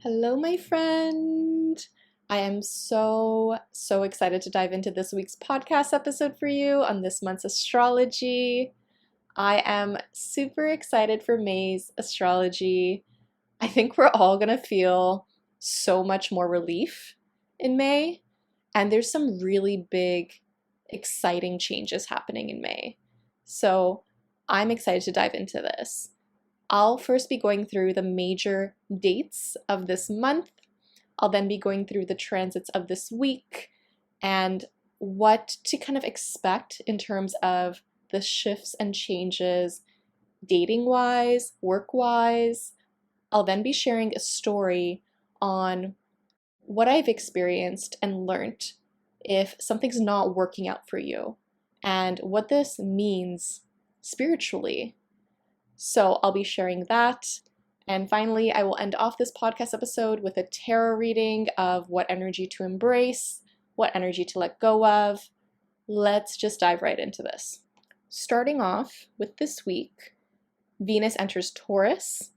Hello, my friend. I am so excited to dive into this week's podcast episode for you on this month's astrology. I am super excited for May's astrology. I think we're all gonna feel so much more relief in May, and there's some really big, exciting changes happening in May. So I'm excited to dive into this. I'll first be going through the major dates of this month. I'll then be going through the transits of this week and what to kind of expect in terms of the shifts and changes dating-wise, work-wise. I'll then be sharing a story on what I've experienced and learned if something's not working out for you and what this means spiritually. So I'll be sharing that. And finally, I will end off this podcast episode with a tarot reading of what energy to embrace, what energy to let go of. Let's just dive right into this. Starting off with this week, Venus enters Taurus.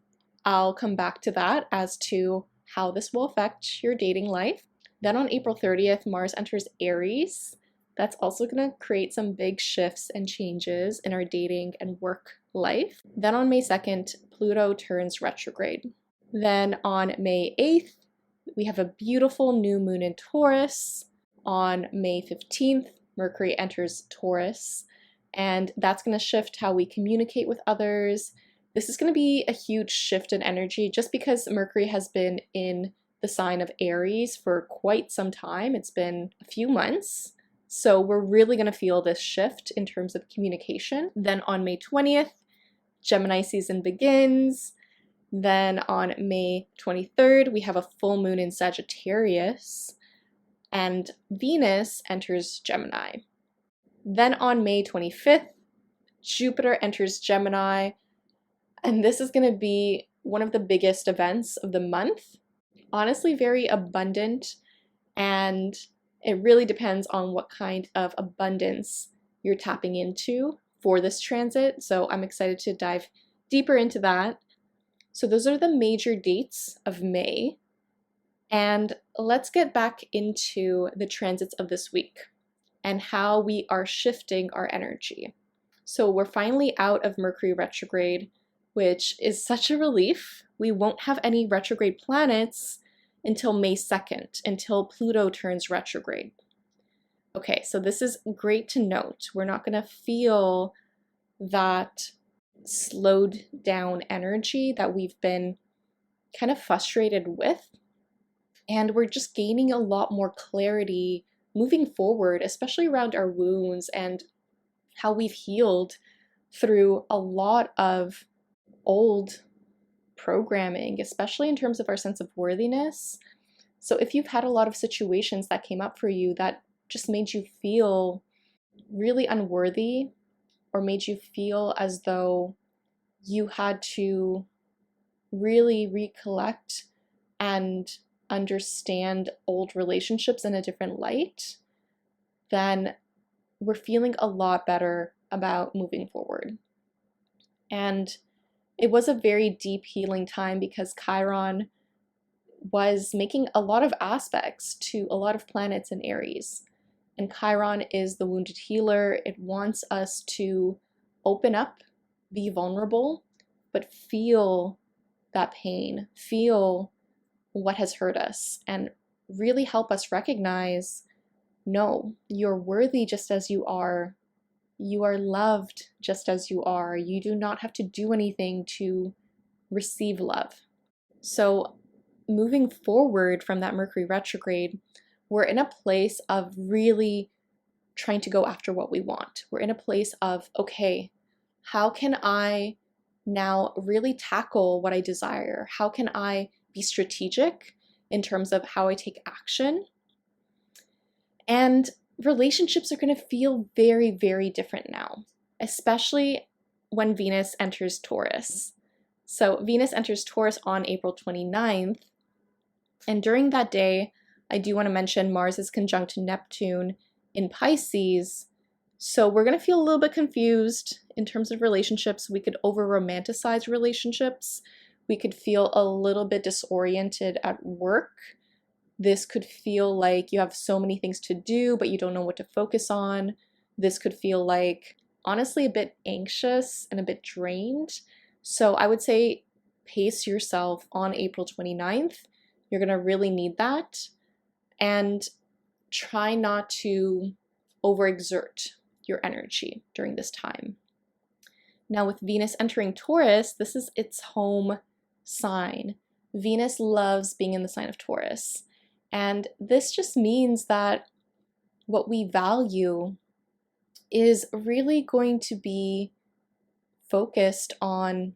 I'll come back to that as to how this will affect your dating life. Then on April 30th, Mars enters Aries. That's also going to create some big shifts and changes in our dating and work life. Then on May 2nd, Pluto turns retrograde. Then on May 8th, we have a beautiful new moon in Taurus. On May 15th, Mercury enters Taurus, and that's going to shift how we communicate with others. This is going to be a huge shift in energy just because Mercury has been in the sign of Aries for quite some time. It's been a few months. So we're really going to feel this shift in terms of communication. Then on May 20th, Gemini season begins. Then on May 23rd, we have a full moon in Sagittarius, and Venus enters Gemini. Then on May 25th, Jupiter enters Gemini, and this is going to be one of the biggest events of the month. Honestly, very abundant, and it really depends on what kind of abundance you're tapping into for this transit. So I'm excited to dive deeper into that. So those are the major dates of May. And let's get back into the transits of this week and how we are shifting our energy. So we're finally out of Mercury retrograde, which is such a relief. We won't have any retrograde planets until May 2nd, until Pluto turns retrograde. Okay, so this is great to note. We're not going to feel that slowed down energy that we've been kind of frustrated with. And we're just gaining a lot more clarity moving forward, especially around our wounds and how we've healed through a lot of old programming, especially in terms of our sense of worthiness. So if you've had a lot of situations that came up for you that just made you feel really unworthy or made you feel as though you had to really recollect and understand old relationships in a different light, then we're feeling a lot better about moving forward. And it was a very deep healing time because Chiron was making a lot of aspects to a lot of planets in Aries. And Chiron is the wounded healer. It wants us to open up, be vulnerable, but feel that pain, feel what has hurt us, and really help us recognize, no, you're worthy just as you are. You are loved just as you are. You do not have to do anything to receive love. So moving forward from that Mercury retrograde, we're in a place of really trying to go after what we want. We're in a place of, okay, how can I now really tackle what I desire? How can I be strategic in terms of how I take action? And relationships are going to feel very, very different now, especially when Venus enters Taurus. So Venus enters Taurus on April 29th. And during that day, I do want to mention Mars is conjunct Neptune in Pisces. So we're going to feel a little bit confused in terms of relationships. We could over romanticize relationships. We could feel a little bit disoriented at work. This could feel like you have so many things to do, but you don't know what to focus on. This could feel like, honestly, a bit anxious and a bit drained. So I would say pace yourself on April 29th. You're going to really need that. And try not to overexert your energy during this time. Now, with Venus entering Taurus, this is its home sign. Venus loves being in the sign of Taurus. And this just means that what we value is really going to be focused on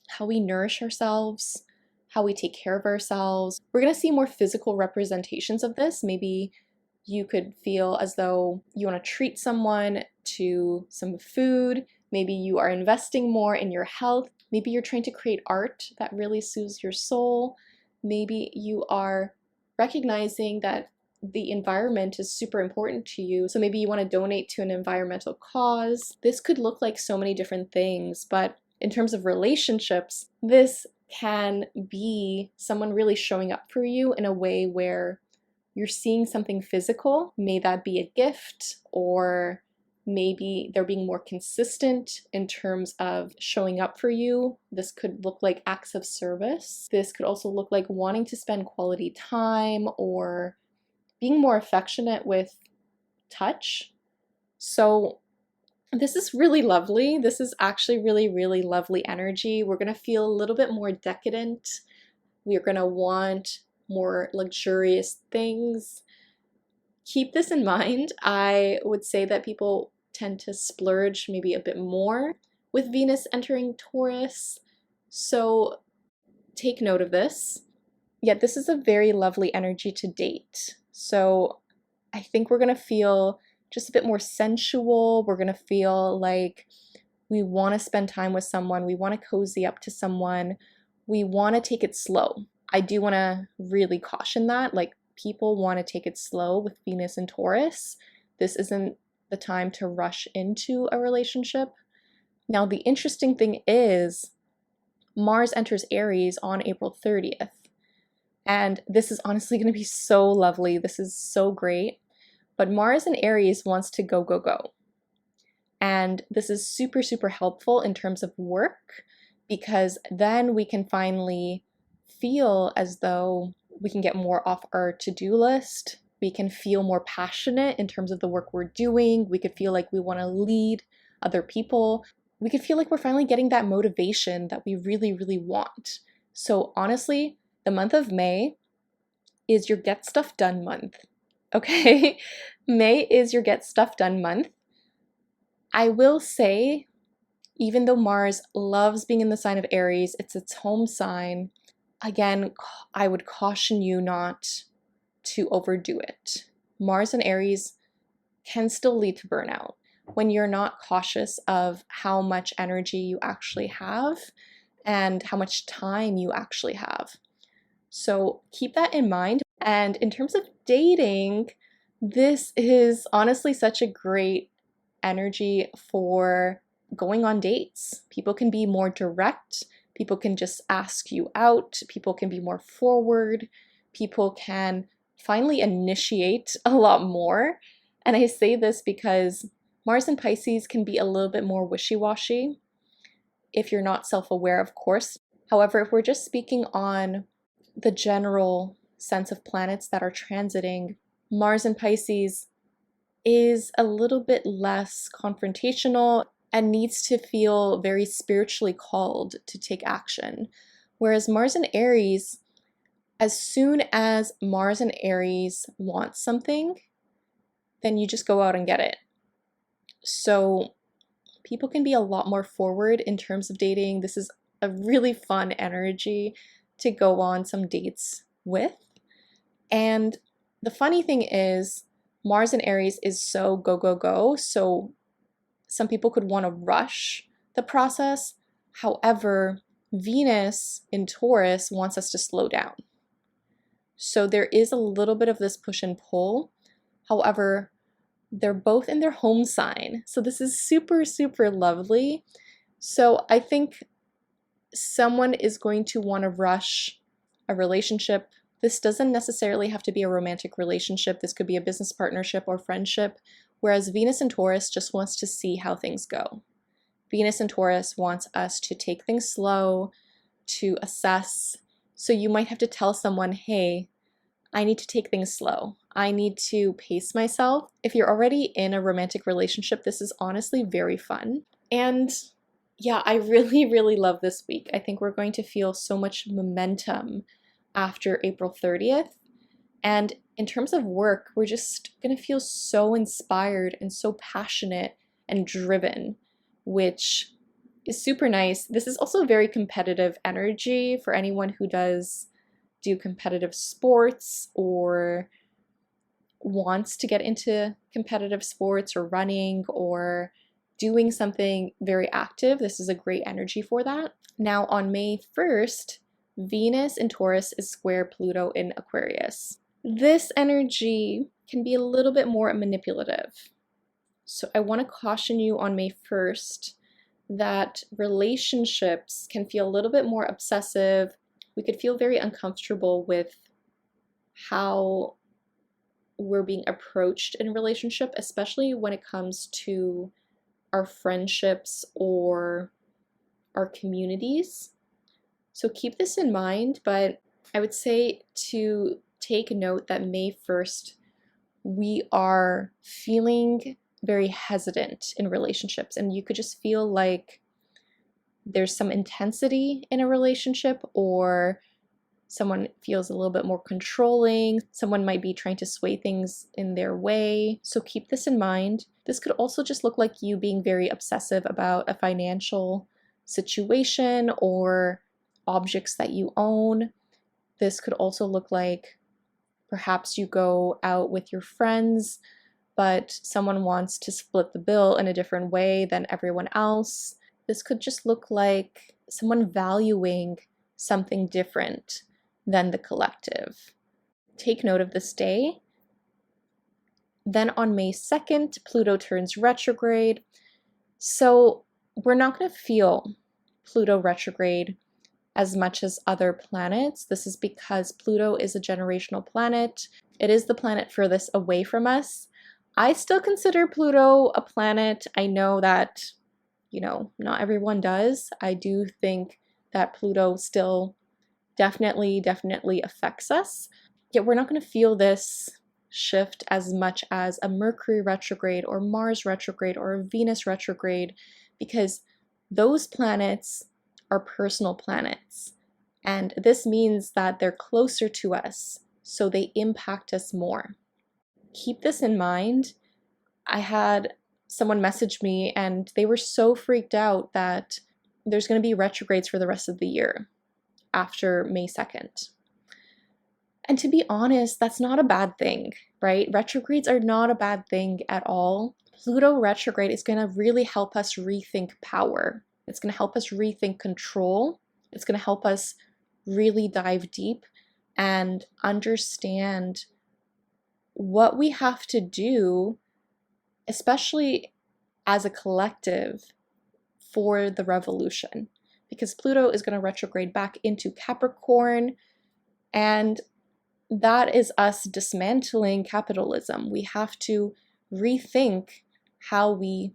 how we nourish ourselves, how we take care of ourselves. We're going to see more physical representations of this. Maybe you could feel as though you want to treat someone to some food. Maybe you are investing more in your health. Maybe you're trying to create art that really soothes your soul. Maybe you are recognizing that the environment is super important to you. So maybe you want to donate to an environmental cause. This could look like so many different things, but in terms of relationships, this can be someone really showing up for you in a way where you're seeing something physical. May that be a gift, or maybe they're being more consistent in terms of showing up for you. This could look like acts of service. This could also look like wanting to spend quality time or being more affectionate with touch. So this is really lovely. This is actually really, really lovely energy. We're going to feel a little bit more decadent. We're going to want more luxurious things. Keep this in mind. I would say that people tend to splurge maybe a bit more with Venus entering Taurus. So take note of this. Yet this is a very lovely energy to date. So I think we're going to feel just a bit more sensual. We're going to feel like we want to spend time with someone. We want to cozy up to someone. We want to take it slow. I do want to really caution that. Like, people want to take it slow with Venus and Taurus. This isn't the time to rush into a relationship. Now, the interesting thing is Mars enters Aries on April 30th. And this is honestly going to be so lovely. This is so great. But Mars in Aries wants to go, go, go. And this is super, super helpful in terms of work, because then we can finally feel as though we can get more off our to-do list. We can feel more passionate in terms of the work we're doing. We could feel like we want to lead other people. We could feel like we're finally getting that motivation that we really, really want. So honestly, the month of May is your get stuff done month. Okay? May is your get stuff done month. I will say, even though Mars loves being in the sign of Aries, it's its home sign, again, I would caution you not to overdo it. Mars in Aries can still lead to burnout when you're not cautious of how much energy you actually have and how much time you actually have. So keep that in mind. And in terms of dating, this is honestly such a great energy for going on dates. People can be more direct. People can just ask you out. People can be more forward. People can finally initiate a lot more. And I say this because Mars in Pisces can be a little bit more wishy-washy if you're not self-aware, of course. However, if we're just speaking on the general sense of planets that are transiting, Mars in Pisces is a little bit less confrontational and needs to feel very spiritually called to take action. Whereas Mars in Aries, as soon as Mars in Aries wants something, then you just go out and get it. So people can be a lot more forward in terms of dating. This is a really fun energy to go on some dates with. And the funny thing is, Mars in Aries is so go, go, go. So some people could want to rush the process. However, Venus in Taurus wants us to slow down. So there is a little bit of this push and pull. However, they're both in their home sign. So this is super, super lovely. So I think someone is going to want to rush a relationship. This doesn't necessarily have to be a romantic relationship. This could be a business partnership or friendship, whereas Venus in Taurus just wants to see how things go. Venus in Taurus wants us to take things slow, to assess. So you might have to tell someone, hey, I need to take things slow. I need to pace myself. If you're already in a romantic relationship, this is honestly very fun. And yeah, I really, really love this week. I think we're going to feel so much momentum after April 30th. And in terms of work, we're just going to feel so inspired and so passionate and driven, which is super nice. This is also very competitive energy for anyone who does do competitive sports or wants to get into competitive sports or running or doing something very active. This is a great energy for that. Now on May 1st, Venus in Taurus is square Pluto in Aquarius. This energy can be a little bit more manipulative. So I want to caution you on May 1st that relationships can feel a little bit more obsessive. We could feel very uncomfortable with how we're being approached in a relationship, especially when it comes to our friendships or our communities. So keep this in mind, but I would say to take note that May 1st, we are feeling very hesitant in relationships, and you could just feel like there's some intensity in a relationship, or someone feels a little bit more controlling. Someone might be trying to sway things in their way. So keep this in mind. This could also just look like you being very obsessive about a financial situation or objects that you own. This could also look like perhaps you go out with your friends, but someone wants to split the bill in a different way than everyone else. This could just look like someone valuing something different than the collective. Take note of this day. Then on May 2nd, Pluto turns retrograde. So we're not going to feel Pluto retrograde as much as other planets. This is because Pluto is a generational planet. It is the planet furthest away from us. I still consider Pluto a planet. I know that, not everyone does. I do think that Pluto still definitely affects us. Yet we're not going to feel this shift as much as a Mercury retrograde or Mars retrograde or a Venus retrograde, because those planets are personal planets. And this means that they're closer to us, so they impact us more. Keep this in mind. I had someone message me and they were so freaked out that there's going to be retrogrades for the rest of the year after May 2nd. And to be honest, that's not a bad thing, right? Retrogrades are not a bad thing at all. Pluto retrograde is going to really help us rethink power. It's going to help us rethink control. It's going to help us really dive deep and understand what we have to do, especially as a collective, for the revolution. Because Pluto is going to retrograde back into Capricorn, and that is us dismantling capitalism. We have to rethink how we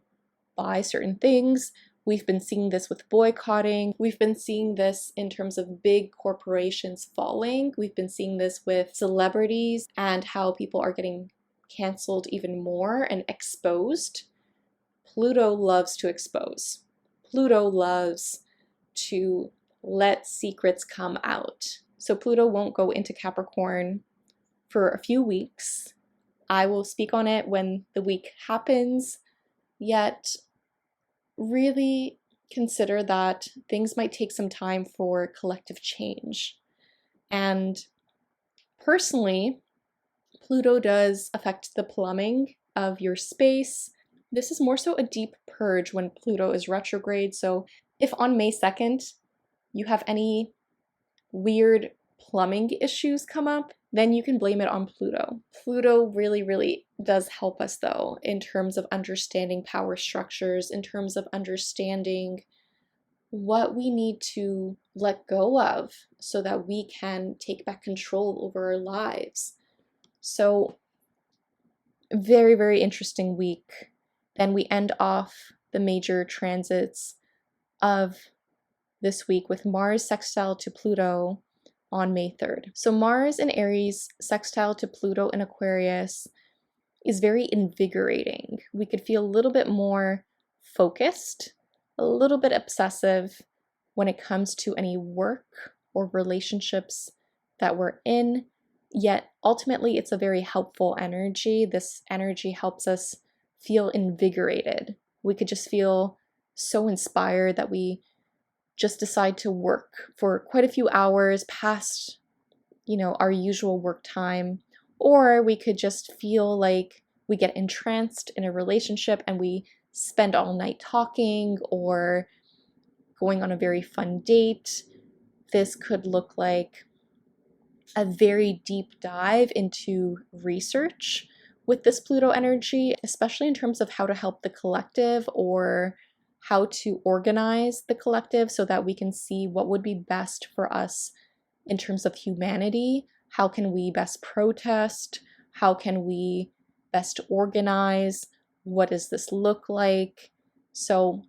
buy certain things. We've been seeing this with boycotting. We've been seeing this in terms of big corporations falling. We've been seeing this with celebrities and how people are getting canceled even more and exposed. Pluto loves to expose. Pluto loves to let secrets come out. So Pluto won't go into Capricorn for a few weeks. I will speak on it when the week happens, yet really consider that things might take some time for collective change. And personally, Pluto does affect the plumbing of your space. This is more so a deep purge when Pluto is retrograde. So if on May 2nd you have any weird plumbing issues come up, then you can blame it on Pluto. Pluto really does help us though, in terms of understanding power structures, in terms of understanding what we need to let go of so that we can take back control over our lives. So, very, very interesting week. Then we end off the major transits of this week with Mars sextile to Pluto on May 3rd. So Mars in Aries sextile to Pluto in Aquarius is very invigorating. We could feel a little bit more focused, a little bit obsessive when it comes to any work or relationships that we're in, yet ultimately it's a very helpful energy. This energy helps us feel invigorated. We could just feel so inspired that we just decide to work for quite a few hours past, our usual work time. Or we could just feel like we get entranced in a relationship and we spend all night talking or going on a very fun date. This could look like a very deep dive into research with this Pluto energy, especially in terms of how to help the collective or how to organize the collective so that we can see what would be best for us in terms of humanity. How can we best protest? How can we best organize? What does this look like? So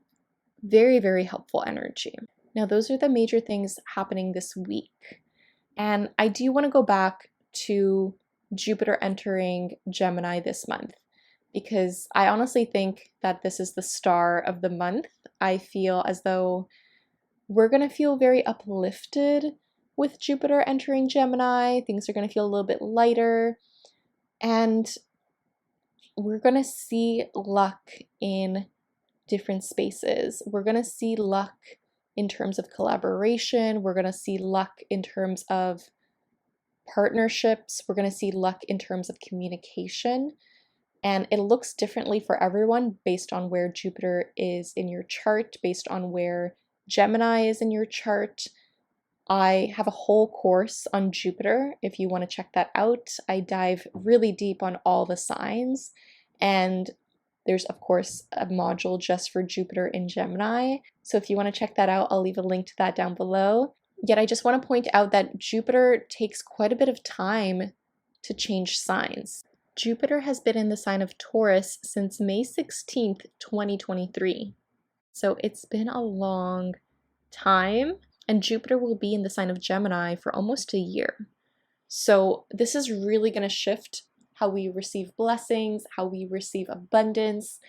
very, very helpful energy. Now, those are the major things happening this week. And I do want to go back to Jupiter entering Gemini this month, because I honestly think that this is the star of the month. I feel as though we're going to feel very uplifted with Jupiter entering Gemini. Things are going to feel a little bit lighter, and we're going to see luck in different spaces. We're going to see luck in terms of collaboration. We're going to see luck in terms of partnerships. We're going to see luck in terms of communication. And it looks differently for everyone based on where Jupiter is in your chart, based on where Gemini is in your chart. I have a whole course on Jupiter if you want to check that out. I dive really deep on all the signs, and there's of course a module just for Jupiter in Gemini. So if you want to check that out, I'll leave a link to that down below. Yet I just want to point out that Jupiter takes quite a bit of time to change signs. Jupiter has been in the sign of Taurus since May 16th, 2023. So it's been a long time, and Jupiter will be in the sign of Gemini for almost a year. So this is really going to shift how we receive blessings, how we receive abundance,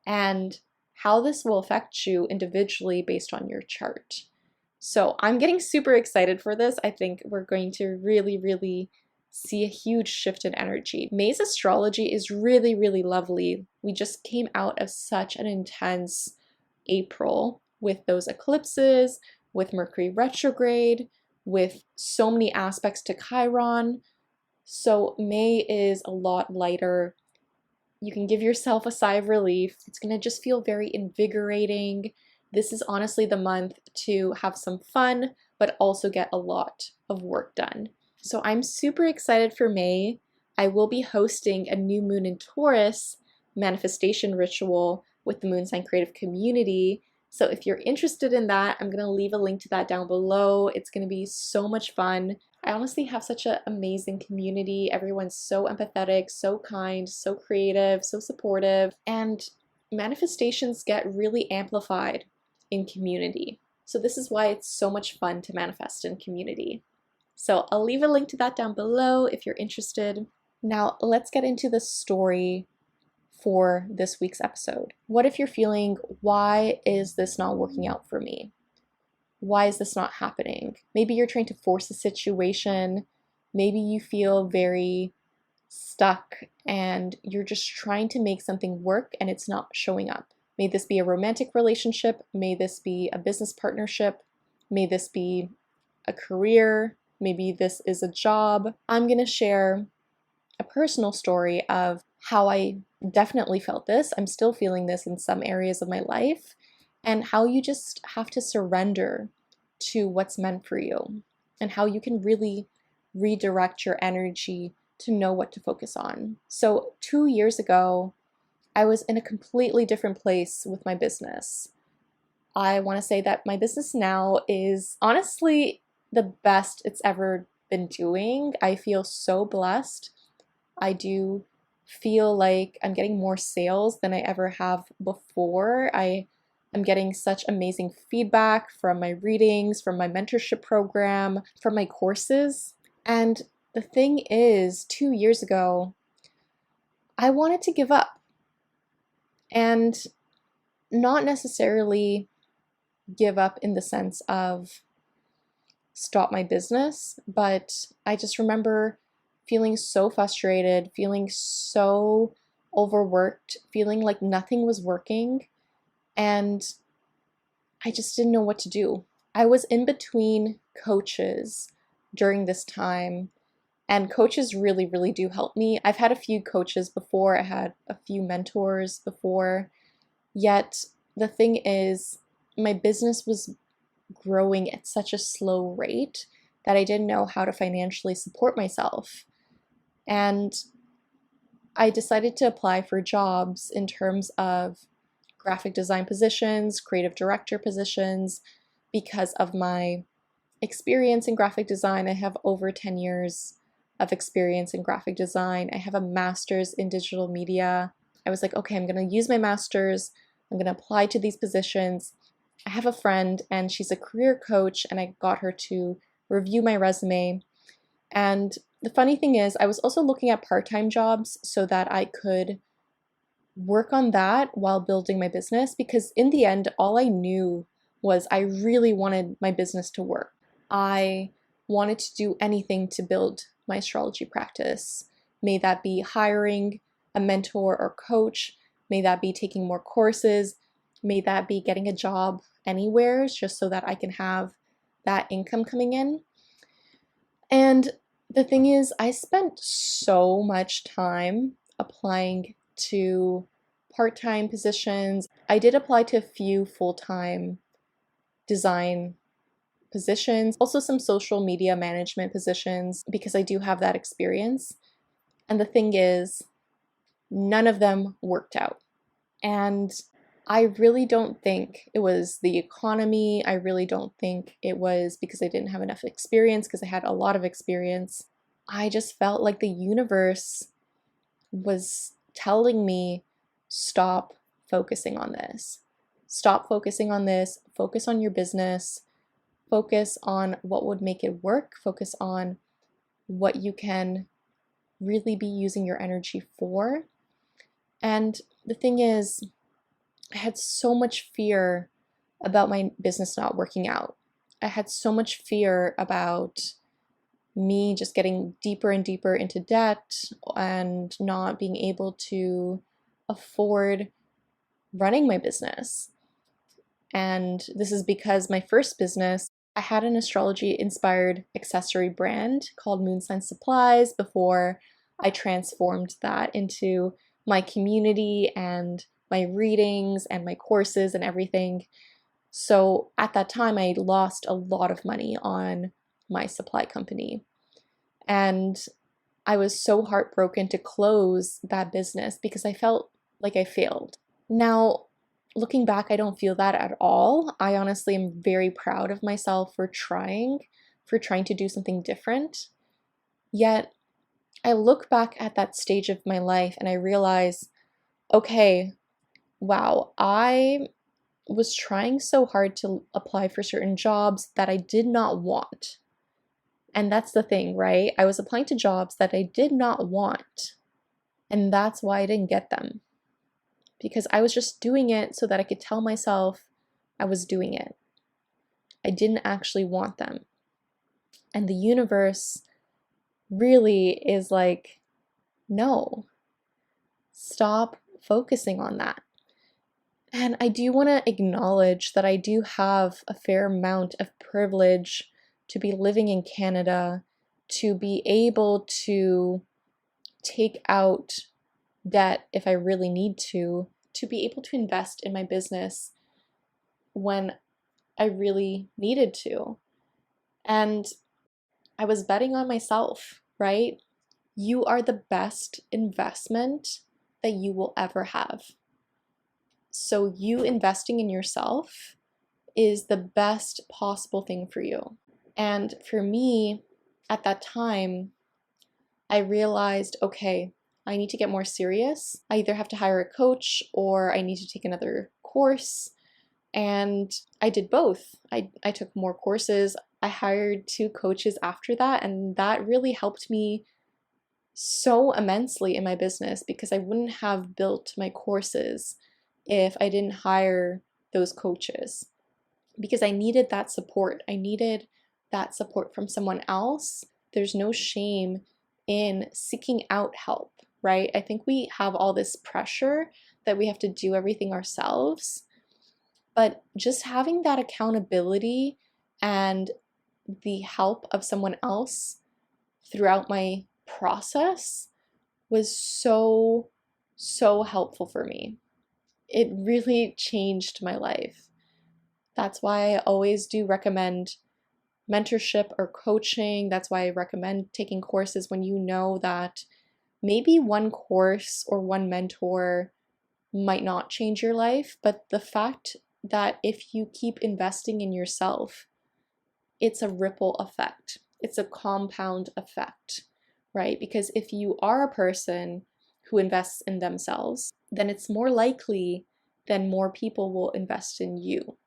and how this will affect you individually based on your chart. So I'm getting super excited for this. I think we're going to really, really see a huge shift in energy. May's astrology is really, really lovely. We just came out of such an intense April with those eclipses, with Mercury retrograde, with so many aspects to Chiron. So May is a lot lighter. You can give yourself a sigh of relief. It's going to just feel very invigorating. This is honestly the month to have some fun, but also get a lot of work done. So I'm super excited for May. I will be hosting a new moon in Taurus manifestation ritual with the Moon Sign Creative Community. So if you're interested in that, I'm going to leave a link to that down below. It's going to be so much fun. I honestly have such an amazing community. Everyone's so empathetic, so kind, so creative, so supportive, and manifestations get really amplified in community. So this is why it's so much fun to manifest in community. So I'll leave a link to that down below if you're interested. Now let's get into the story for this week's episode. What if you're feeling, why is this not working out for me? Why is this not happening? Maybe you're trying to force a situation. Maybe you feel very stuck and you're just trying to make something work and it's not showing up. May this be a romantic relationship. May this be a business partnership. May this be a career. Maybe this is a job. I'm going to share a personal story of how I definitely felt this. I'm still feeling this in some areas of my life, and how you just have to surrender to what's meant for you and how you can really redirect your energy to know what to focus on. So 2 years ago, I was in a completely different place with my business. I want to say that my business now is honestly the best it's ever been doing. I feel so blessed. I do feel like I'm getting more sales than I ever have before. I am getting such amazing feedback from my readings, from my mentorship program, from my courses. And the thing is, 2 years ago, I wanted to give up, and not necessarily give up in the sense of stop my business, but I just remember feeling so frustrated, feeling so overworked, feeling like nothing was working, and I just didn't know what to do. I was in between coaches during this time, and coaches really, really do help me. I've had a few coaches before, I had a few mentors before, yet the thing is, my business was growing at such a slow rate that I didn't know how to financially support myself. And I decided to apply for jobs in terms of graphic design positions, creative director positions, because of my experience in graphic design. I have over 10 years of experience in graphic design. I have a master's in digital media. I was like, okay, I'm going to use my master's. I'm going to apply to these positions. I have a friend and she's a career coach, and I got her to review my resume. And the funny thing is, I was also looking at part-time jobs so that I could work on that while building my business, because in the end, all I knew was I really wanted my business to work. I wanted to do anything to build my astrology practice. May that be hiring a mentor or coach, may that be taking more courses, may that be getting a job anywhere just so that I can have that income coming in. And the thing is, I spent so much time applying to part-time positions. I did apply to a few full-time design positions, also some social media management positions, because I do have that experience. And the thing is, none of them worked out. And I really don't think it was the economy. I really don't think it was because I didn't have enough experience, because I had a lot of experience. I just felt like the universe was telling me, stop focusing on this. Stop focusing on this. Focus on your business. Focus on what would make it work. Focus on what you can really be using your energy for. And the thing is, I had so much fear about my business not working out. I had so much fear about me just getting deeper and deeper into debt and not being able to afford running my business. And this is because my first business, I had an astrology inspired accessory brand called Moonsign Supplies before I transformed that into my community and my readings and my courses and everything. So at that time, I lost a lot of money on my supply company. And I was so heartbroken to close that business because I felt like I failed. Now, looking back, I don't feel that at all. I honestly am very proud of myself for trying to do something different. Yet, I look back at that stage of my life and I realize, okay, wow, I was trying so hard to apply for certain jobs that I did not want. And that's the thing, right? I was applying to jobs that I did not want. And that's why I didn't get them. Because I was just doing it so that I could tell myself I was doing it. I didn't actually want them. And the universe really is like, no, stop focusing on that. And I do want to acknowledge that I do have a fair amount of privilege to be living in Canada, to be able to take out debt if I really need to be able to invest in my business when I really needed to. And I was betting on myself, right? You are the best investment that you will ever have. So you investing in yourself is the best possible thing for you. And for me, at that time, I realized, okay, I need to get more serious. I either have to hire a coach or I need to take another course. And I did both. I took more courses. I hired 2 coaches after that, and that really helped me so immensely in my business because I wouldn't have built my courses if I didn't hire those coaches, because I needed that support. I needed that support from someone else. There's no shame in seeking out help, right? I think we have all this pressure that we have to do everything ourselves, but just having that accountability and the help of someone else throughout my process was so, so helpful for me. It really changed my life. That's why I always do recommend mentorship or coaching. That's why I recommend taking courses when you know that maybe one course or one mentor might not change your life, but the fact that if you keep investing in yourself, it's a ripple effect. It's a compound effect, right? Because if you are a person who invests in themselves, then it's more likely that more people will invest in you,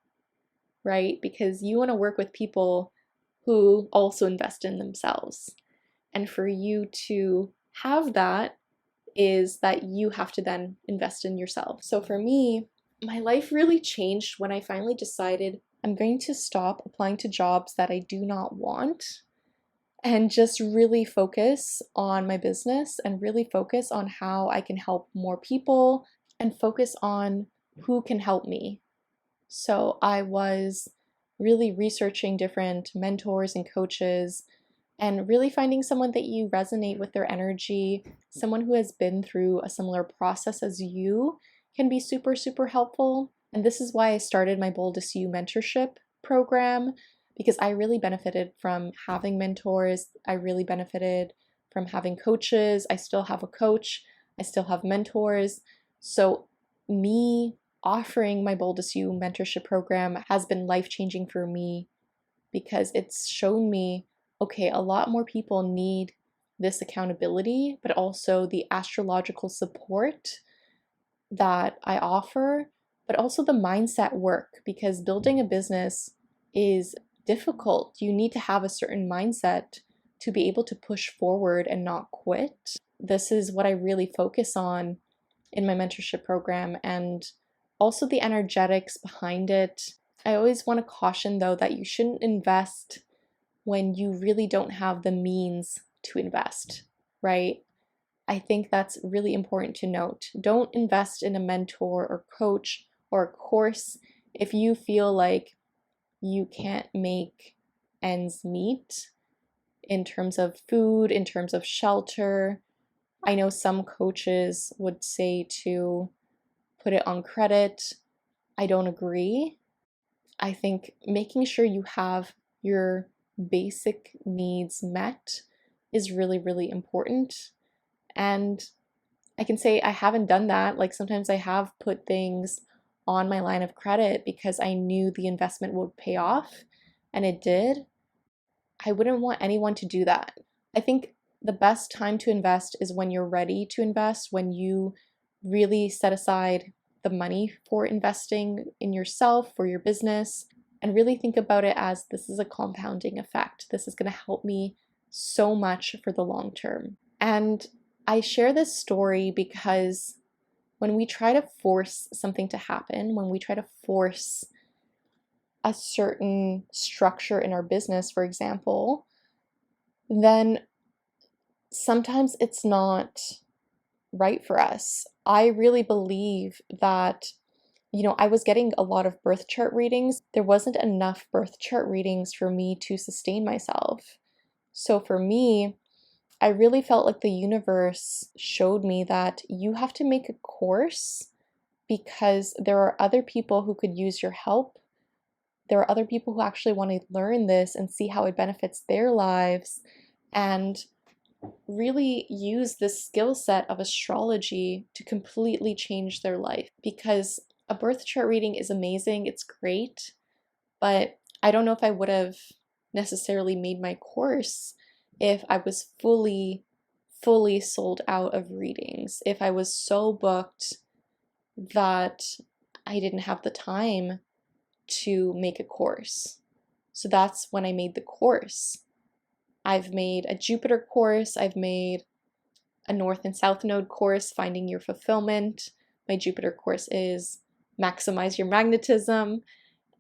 right? Because you want to work with people who also invest in themselves. And for you to have that is that you have to then invest in yourself. So for me, my life really changed when I finally decided I'm going to stop applying to jobs that I do not want and just really focus on my business and really focus on how I can help more people and focus on who can help me. So I was really researching different mentors and coaches and really finding someone that you resonate with their energy, someone who has been through a similar process as you can be super, super helpful. And this is why I started my Boldest You mentorship program, because I really benefited from having mentors. I really benefited from having coaches. I still have a coach. I still have mentors. So me offering my Boldest You mentorship program has been life-changing for me because it's shown me, okay, a lot more people need this accountability, but also the astrological support that I offer, but also the mindset work, because building a business is difficult. You need to have a certain mindset to be able to push forward and not quit. This is what I really focus on in my mentorship program, and also the energetics behind it. I always want to caution though that you shouldn't invest when you really don't have the means to invest, right? I think that's really important to note. Don't invest in a mentor or coach or a course if you feel like you can't make ends meet in terms of food, in terms of shelter. I know some coaches would say to put it on credit. I don't agree. I think making sure you have your basic needs met is really, really important. And I can say I haven't done that. Like sometimes I have put things on my line of credit because I knew the investment would pay off, and it did. I wouldn't want anyone to do that. I think the best time to invest is when you're ready to invest, when you really set aside the money for investing in yourself, for your business, and really think about it as this is a compounding effect. This is going to help me so much for the long term. And I share this story because when we try to force something to happen, when we try to force a certain structure in our business, for example, then sometimes it's not right for us. I really believe that, I was getting a lot of birth chart readings. There wasn't enough birth chart readings for me to sustain myself. So for me, I really felt like the universe showed me that you have to make a course because there are other people who could use your help. There are other people who actually want to learn this and see how it benefits their lives and really use this skill set of astrology to completely change their life. Because a birth chart reading is amazing, it's great, But I don't know if I would have necessarily made my course if I was fully sold out of readings, if I was so booked that I didn't have the time to make a course. So that's when I made the course. I've made a Jupiter course, I've made a North and South Node course, Finding Your Fulfillment. My Jupiter course is Maximize Your Magnetism.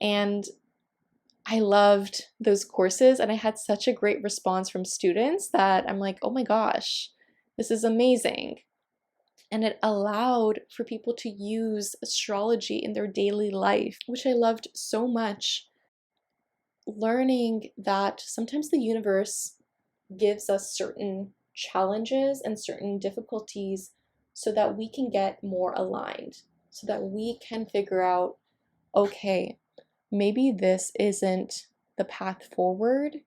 And I loved those courses, and I had such a great response from students that I'm like, oh my gosh, this is amazing. And it allowed for people to use astrology in their daily life, which I loved so much. Learning that sometimes the universe gives us certain challenges and certain difficulties so that we can get more aligned, so that we can figure out, okay, maybe this isn't the path forward.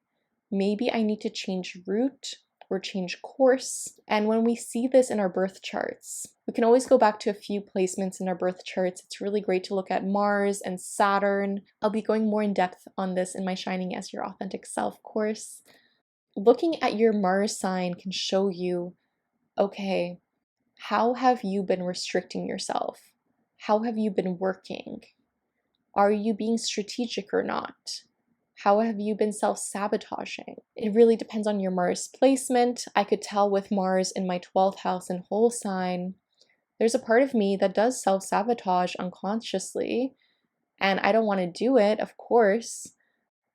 Maybe I need to change route or change course. And when we see this in our birth charts, we can always go back to a few placements in our birth charts. It's really great to look at Mars and Saturn. I'll be going more in depth on this in my Shining as Your Authentic Self course. Looking at your Mars sign can show you, okay, how have you been restricting yourself? How have you been working? Are you being strategic or not? How have you been self-sabotaging? It really depends on your Mars placement. I could tell with Mars in my 12th house and whole sign, there's a part of me that does self-sabotage unconsciously, and I don't want to do it, of course.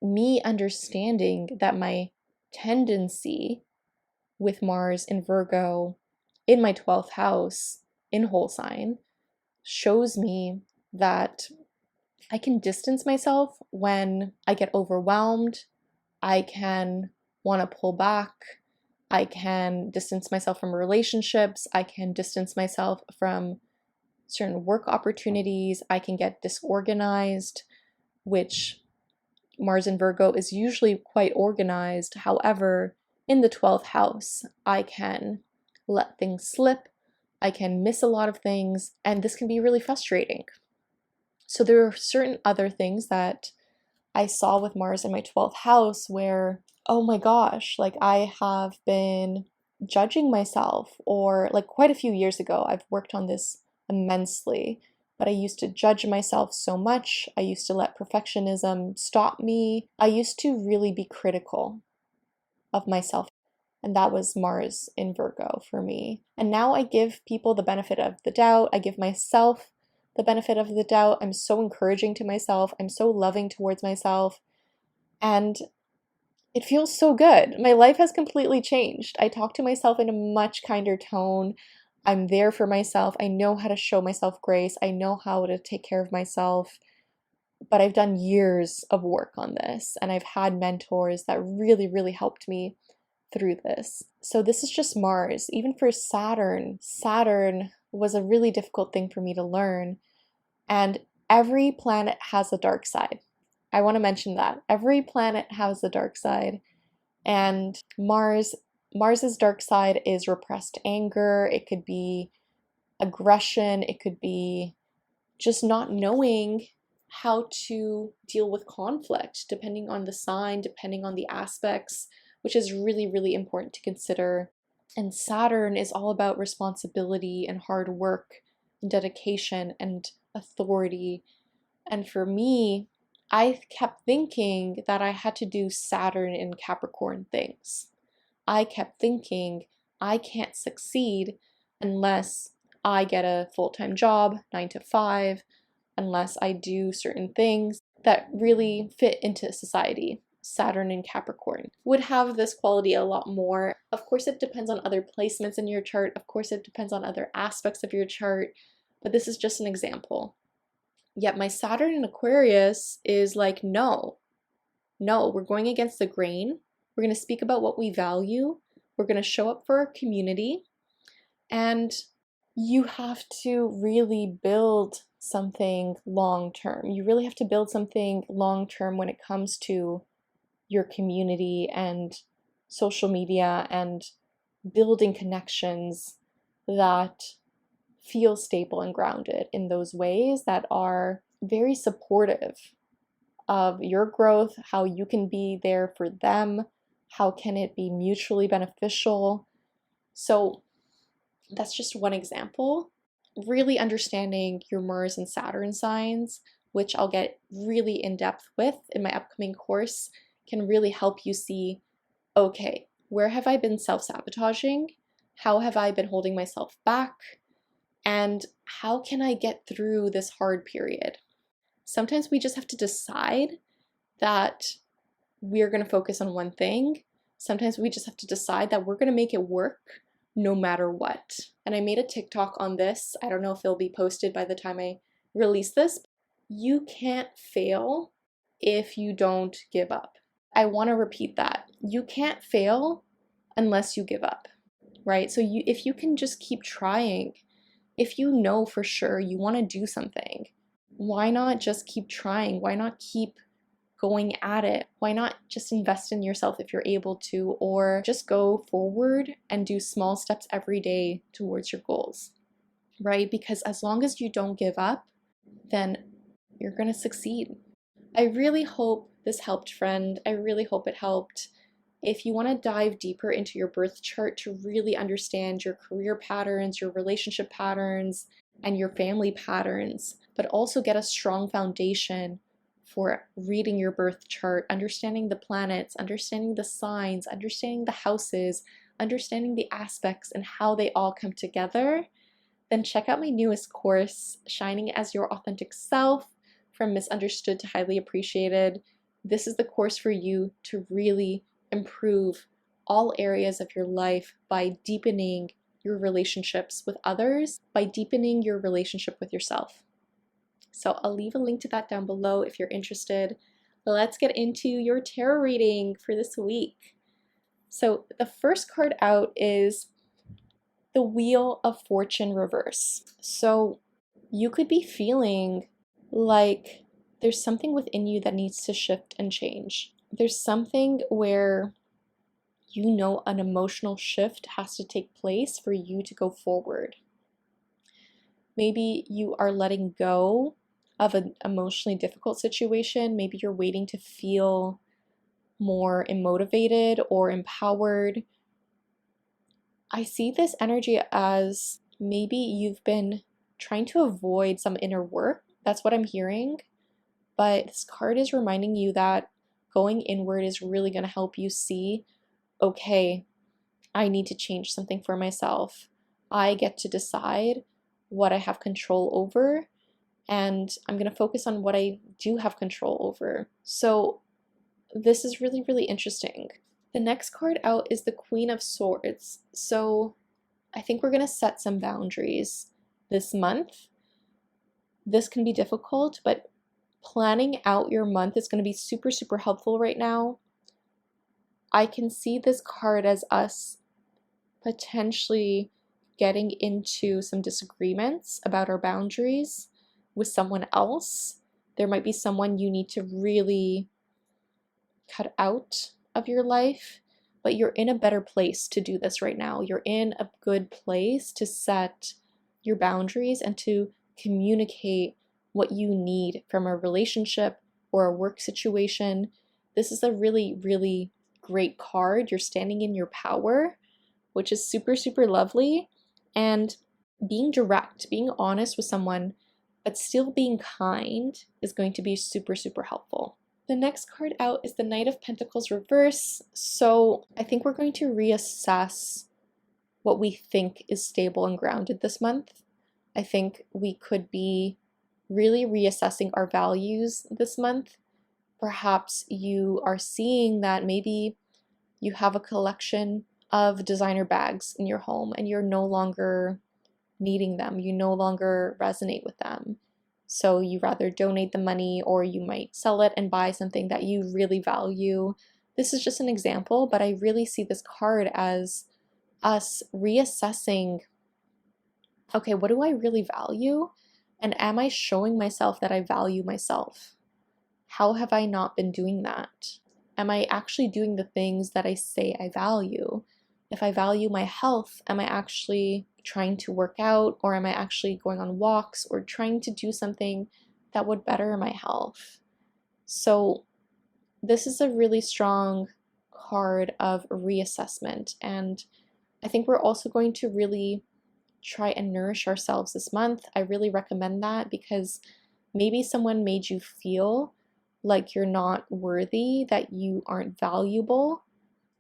Me understanding that my tendency with Mars in Virgo in my 12th house in whole sign shows me that I can distance myself when I get overwhelmed. I can want to pull back. I can distance myself from relationships. I can distance myself from certain work opportunities. I can get disorganized, which Mars in Virgo is usually quite organized. However, in the 12th house, I can let things slip. I can miss a lot of things, and this can be really frustrating. So there are certain other things that I saw with Mars in my 12th house where, oh my gosh, like I have been judging myself, or like quite a few years ago, I've worked on this immensely, but I used to judge myself so much. I used to let perfectionism stop me. I used to really be critical of myself. And that was Mars in Virgo for me. And now I give people the benefit of the doubt. I give myself the benefit of the doubt. I'm so encouraging to myself. I'm so loving towards myself. And it feels so good. My life has completely changed. I talk to myself in a much kinder tone. I'm there for myself. I know how to show myself grace. I know how to take care of myself. But I've done years of work on this, and I've had mentors that really, really helped me through this. So this is just Mars. Even for Saturn, Saturn was a really difficult thing for me to learn. And every planet has a dark side. I want to mention that. Every planet has a dark side. And Mars's dark side is repressed anger. It could be aggression. It could be just not knowing how to deal with conflict, depending on the sign, depending on the aspects, which is really, really important to consider. And Saturn is all about responsibility and hard work and dedication and authority. And for me, I kept thinking that I had to do Saturn in Capricorn things. I kept thinking I can't succeed unless I get a full-time job, 9 to 5, unless I do certain things that really fit into society. Saturn in Capricorn would have this quality a lot more. Of course, it depends on other placements in your chart. Of course, it depends on other aspects of your chart, but this is just an example. Yet my Saturn in Aquarius is like, no, we're going against the grain. We're going to speak about what we value. We're going to show up for our community. And you have to really build something long-term. You really have to build something long-term when it comes to your community and social media and building connections that feel stable and grounded in those ways that are very supportive of your growth, how you can be there for them, how can it be mutually beneficial. So that's just one example. Really understanding your Mars and Saturn signs, which I'll get really in depth with in my upcoming course, can really help you see, okay, where have I been self-sabotaging? How have I been holding myself back? And how can I get through this hard period? Sometimes we just have to decide that we're going to focus on one thing. Sometimes we just have to decide that we're going to make it work no matter what. And I made a TikTok on this. I don't know if it'll be posted by the time I release this. You can't fail if you don't give up. I want to repeat that. You can't fail unless you give up, right? So if you can just keep trying, if you know for sure you want to do something, why not just keep trying? Why not keep going at it? Why not just invest in yourself if you're able to, or just go forward and do small steps every day towards your goals, right? Because as long as you don't give up, then you're going to succeed. I really hope this helped, friend. I really hope it helped. If you want to dive deeper into your birth chart to really understand your career patterns, your relationship patterns, and your family patterns, but also get a strong foundation for reading your birth chart, understanding the planets, understanding the signs, understanding the houses, understanding the aspects and how they all come together, then check out my newest course, Shining as Your Authentic Self, from Misunderstood to Highly Appreciated. This is the course for you to really improve all areas of your life by deepening your relationships with others, by deepening your relationship with yourself. So I'll leave a link to that down below if you're interested. Let's get into your tarot reading for this week. So the first card out is the Wheel of Fortune reverse. So you could be feeling like there's something within you that needs to shift and change. There's something where you know an emotional shift has to take place for you to go forward. Maybe you are letting go of an emotionally difficult situation. Maybe you're waiting to feel more motivated or empowered. I see this energy as maybe you've been trying to avoid some inner work. That's what I'm hearing. But this card is reminding you that going inward is really going to help you see, okay, I need to change something for myself. I get to decide what I have control over, and I'm going to focus on what I do have control over. So this is really, really interesting. The next card out is the Queen of Swords. So I think we're going to set some boundaries this month. This can be difficult, but planning out your month is going to be super, super helpful right now. I can see this card as us potentially getting into some disagreements about our boundaries with someone else. There might be someone you need to really cut out of your life, but you're in a better place to do this right now. You're in a good place to set your boundaries and to communicate what you need from a relationship or a work situation. This is a really, really great card. You're standing in your power, which is super, super lovely. And being direct, being honest with someone, but still being kind is going to be super, super helpful. The next card out is the Knight of Pentacles reverse. So I think we're going to reassess what we think is stable and grounded this month. I think we could be really reassessing our values this month. Perhaps you are seeing that maybe you have a collection of designer bags in your home and you're no longer needing them. You no longer resonate with them. So you rather donate the money, or you might sell it and buy something that you really value. This is just an example, but I really see this card as us reassessing, okay, what do I really value? And am I showing myself that I value myself? How have I not been doing that? Am I actually doing the things that I say I value? If I value my health, am I actually trying to work out, or am I actually going on walks or trying to do something that would better my health? So this is a really strong card of reassessment, and I think we're also going to really try and nourish ourselves this month. I really recommend that because maybe someone made you feel like you're not worthy, that you aren't valuable,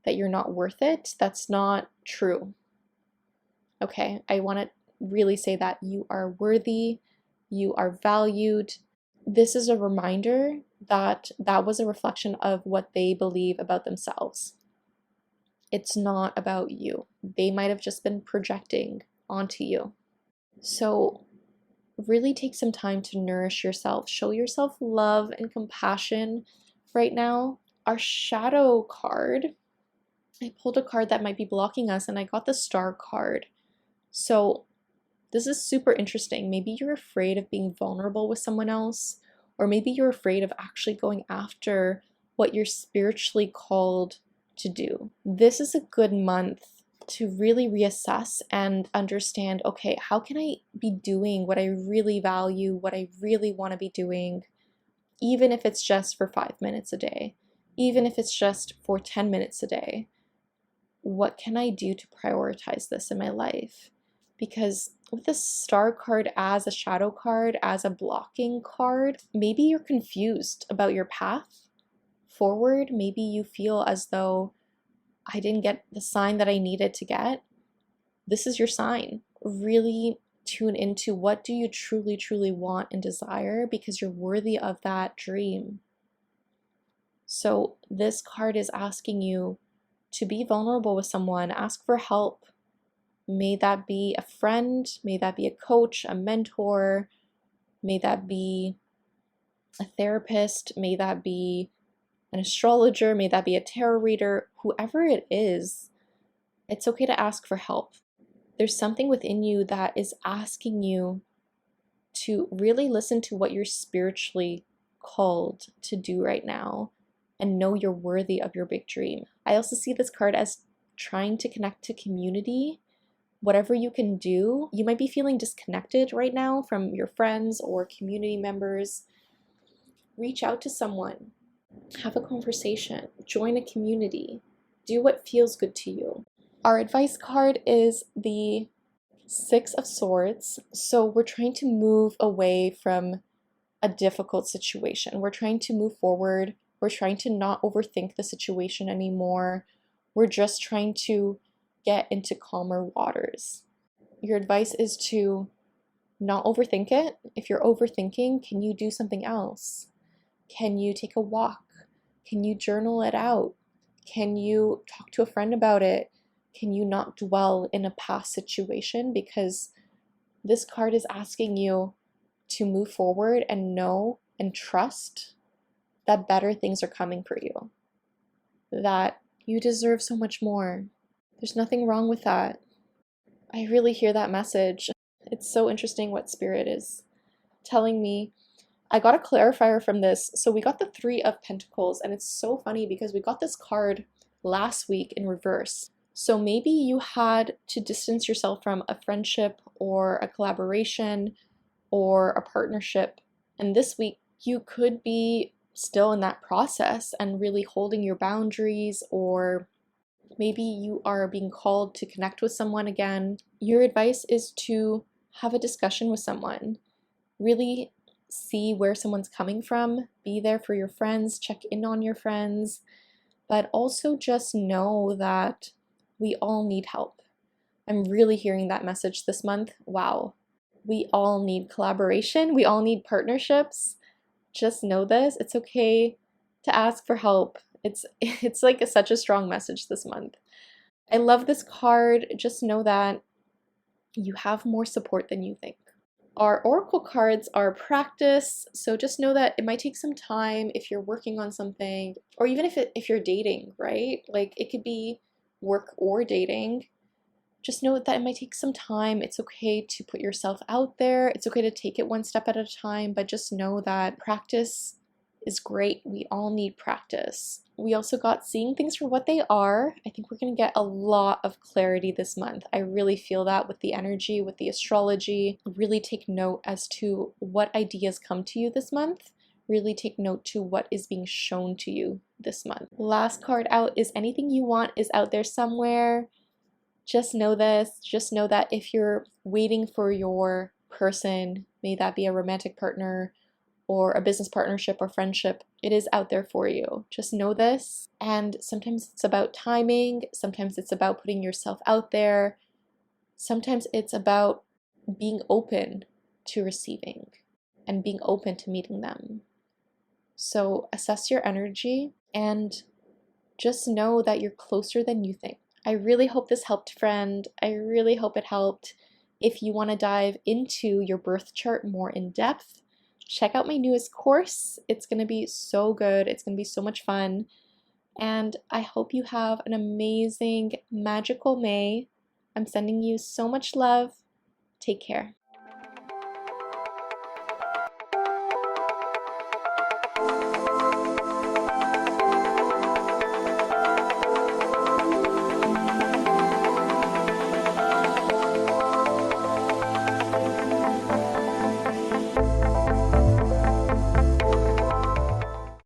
that you're not worth it. That's not true. Okay, I want to really say that you are worthy, you are valued. This is a reminder that that was a reflection of what they believe about themselves. It's not about you. They might have just been projecting onto you. So really take some time to nourish yourself. Show yourself love and compassion right now. Our shadow card, I pulled a card that might be blocking us, and I got the star card. So this is super interesting. Maybe you're afraid of being vulnerable with someone else, or maybe you're afraid of actually going after what you're spiritually called to do. This is a good month to really reassess and understand, okay, how can I be doing what I really value, what I really want to be doing, even if it's just for 5 minutes a day, even if it's just for 10 minutes a day. What can I do to prioritize this in my life? Because with the star card as a shadow card, as a blocking card, maybe you're confused about your path forward. Maybe you feel as though I didn't get the sign that I needed to get. This is your sign. Really tune into what do you truly, truly want and desire, because you're worthy of that dream. So this card is asking you to be vulnerable with someone, ask for help. May that be a friend, may that be a coach, a mentor, may that be a therapist, may that be an astrologer, may that be a tarot reader, whoever it is, it's okay to ask for help. There's something within you that is asking you to really listen to what you're spiritually called to do right now and know you're worthy of your big dream. I also see this card as trying to connect to community. Whatever you can do, you might be feeling disconnected right now from your friends or community members. Reach out to someone, have a conversation, join a community, do what feels good to you. Our advice card is the Six of Swords. So we're trying to move away from a difficult situation. We're trying to move forward. We're trying to not overthink the situation anymore. We're just trying to get into calmer waters. Your advice is to not overthink it. If you're overthinking, can you do something else? Can you take a walk? Can you journal it out? Can you talk to a friend about it? Can you not dwell in a past situation? Because this card is asking you to move forward and know and trust that better things are coming for you, that you deserve so much more. There's nothing wrong with that. I really hear that message. It's so interesting what Spirit is telling me. I got a clarifier from this. So we got the Three of Pentacles, and it's so funny because we got this card last week in reverse. So maybe you had to distance yourself from a friendship or a collaboration or a partnership. And this week you could be still in that process and really holding your boundaries, or maybe you are being called to connect with someone again. Your advice is to have a discussion with someone. Really see where someone's coming from. Be there for your friends, check in on your friends, but also just know that we all need help. I'm really hearing that message this month. Wow. We all need collaboration. We all need partnerships. Just know this. It's okay to ask for help. It's like such a strong message this month. I love this card. Just know that you have more support than you think. Our oracle cards are practice, so just know that it might take some time if you're working on something, or even if you're dating, right? Like it could be work or dating. Just know that it might take some time. It's okay to put yourself out there. It's okay to take it one step at a time, but just know that practice is great. We all need practice. We also got seeing things for what they are. I think we're going to get a lot of clarity this month. I really feel that with the energy, with the astrology. Really take note as to what ideas come to you this month. really take note to what is being shown to you this month. Last card out is anything you want is out there somewhere. Just know this. Just know that if you're waiting for your person, may that be a romantic partner or a business partnership or friendship, it is out there for you. Just know this. And sometimes it's about timing. Sometimes it's about putting yourself out there. Sometimes it's about being open to receiving and being open to meeting them. So assess your energy and just know that you're closer than you think. I really hope this helped, friend. I really hope it helped. If you want to dive into your birth chart more in depth, check out my newest course. It's going to be so good. It's going to be so much fun. And I hope you have an amazing, magical May. I'm sending you so much love. Take care.